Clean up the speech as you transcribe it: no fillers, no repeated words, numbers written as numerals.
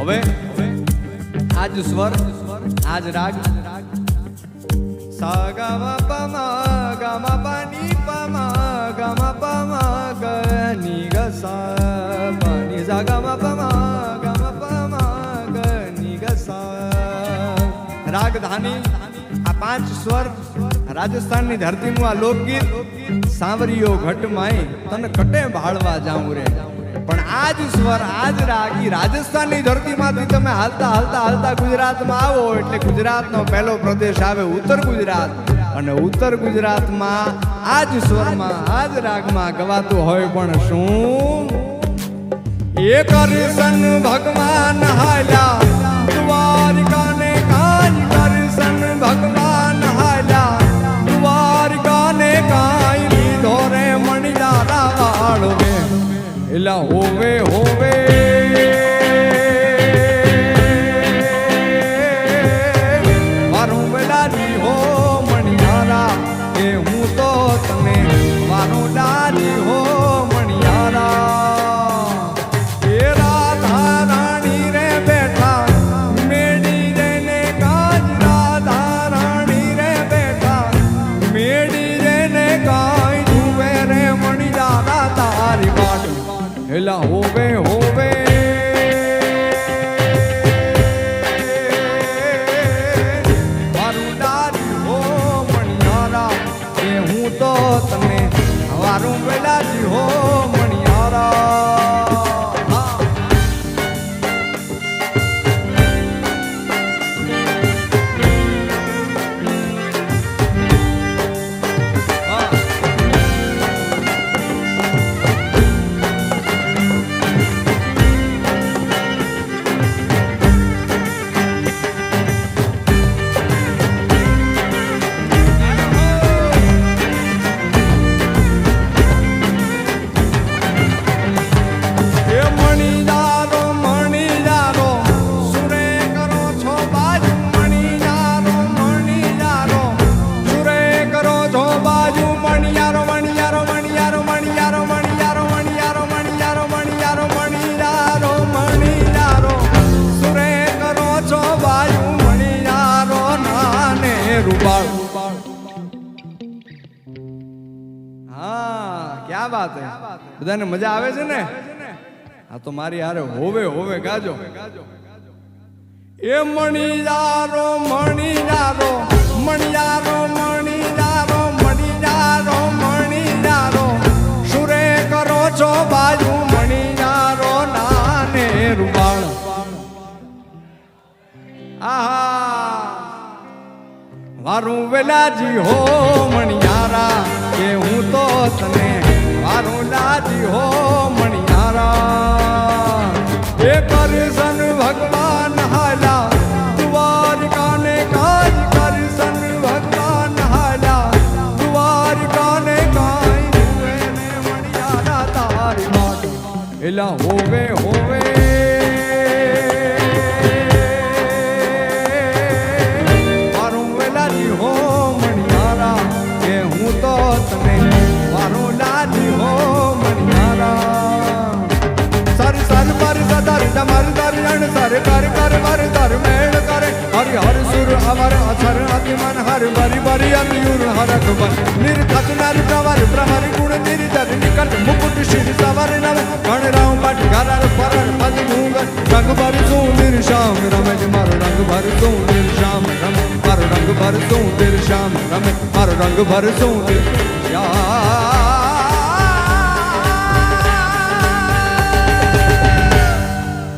હવે આજ સ્વર આજ રાગ સા ગા મા પા મા ગા મા પા ની પા મા ગા મા પા મા ગ ની ગ સા પા ની સા ગા મા પા મા ગા મા પા મા ગ ની ગ સા રાગધાની આ પાંચ સ્વર રાજસ્થાનની ધરતીનું આ લોકગીત સાંવરિયો ઘટમાય તને કટે ભાળવા જાઉં રે પણ આજ સ્વર આજ રાગી રાજસ્થાનની ધરતીમાંથી તમે હાલતા હાલતા હાલતા ગુજરાતમાં આવો એટલે ગુજરાતનો પહેલો પ્રદેશ આવે ઉત્તર ગુજરાત અને ઉત્તર ગુજરાતમાં આજ સ્વરમાં આજ રાગમાં ગવાતું હોય પણ શું એ કરશન ભગવાન હાલ્યા દ્વારકાને કાજ કરશન ભગવાન હાલ્યા દ્વારકાને કાઈ લીધો રે મણિયારા વાળવે એલા હોવે હોવે મારું બેલાજી હો મણિયારા એ હું તો તને મારું દાદી હો મણિયારા એ રાધા રાણી રે બેઠા મેડી રેને કાજ રાધા રાણી રે બેઠા મેડી રેને કાઈ જુએ રે મણિયારા તારી વાટ એલા હોવે હોવે મારું દાદી હો મણિયારા એ હું તો તને મારું બેલાજી હો મણિયારા બધાને મજા આવે છે ને આ તો મારી હારે હોવે હોવે ગાજો એ મણિયારો મણિયારો મણિયારો મણિયારો મણિયારો મણિયારો સુરે કરો છો બાજુ મણિયારો નાને રૂપાળ આહા મારું વેલાજી હો મણિયારા કે હું તો તને મારું લાજી હો મણિયારા એ કરશન ભગવાન હાલ્યા દ્વારકાને કાજ કરશન ભગવાન હાલ્યા દ્વારકાને કાઈ જુએ ને મણિયારા તારી વાત એલા હોવે હોવે મારું વેલાજી હો મણિયારા કે હું તો તને મારું લાજી હો મણિયારા સર સર પર સદર ડમર દર્યણ સર કર કર વર દર મેળ કરે હરિ હર સુર અમર અસર અતિમન હર બરી બરી અંયુર હરક બન નિર્ખત નર પ્રવર પ્રહર ગુણ નિર્જર નિકટ મુકુટ શિર સવર નવ ગણ રામ પટ ઘરર પરર પદ મુંગર રંગ ભર સુ નિર્શામ રમે મારો રંગ ભર સુ નિર્શામ રમે મારો રંગ ભર સુ નિર્શામ રમે મારો રંગ ભર સુ નિર્શામ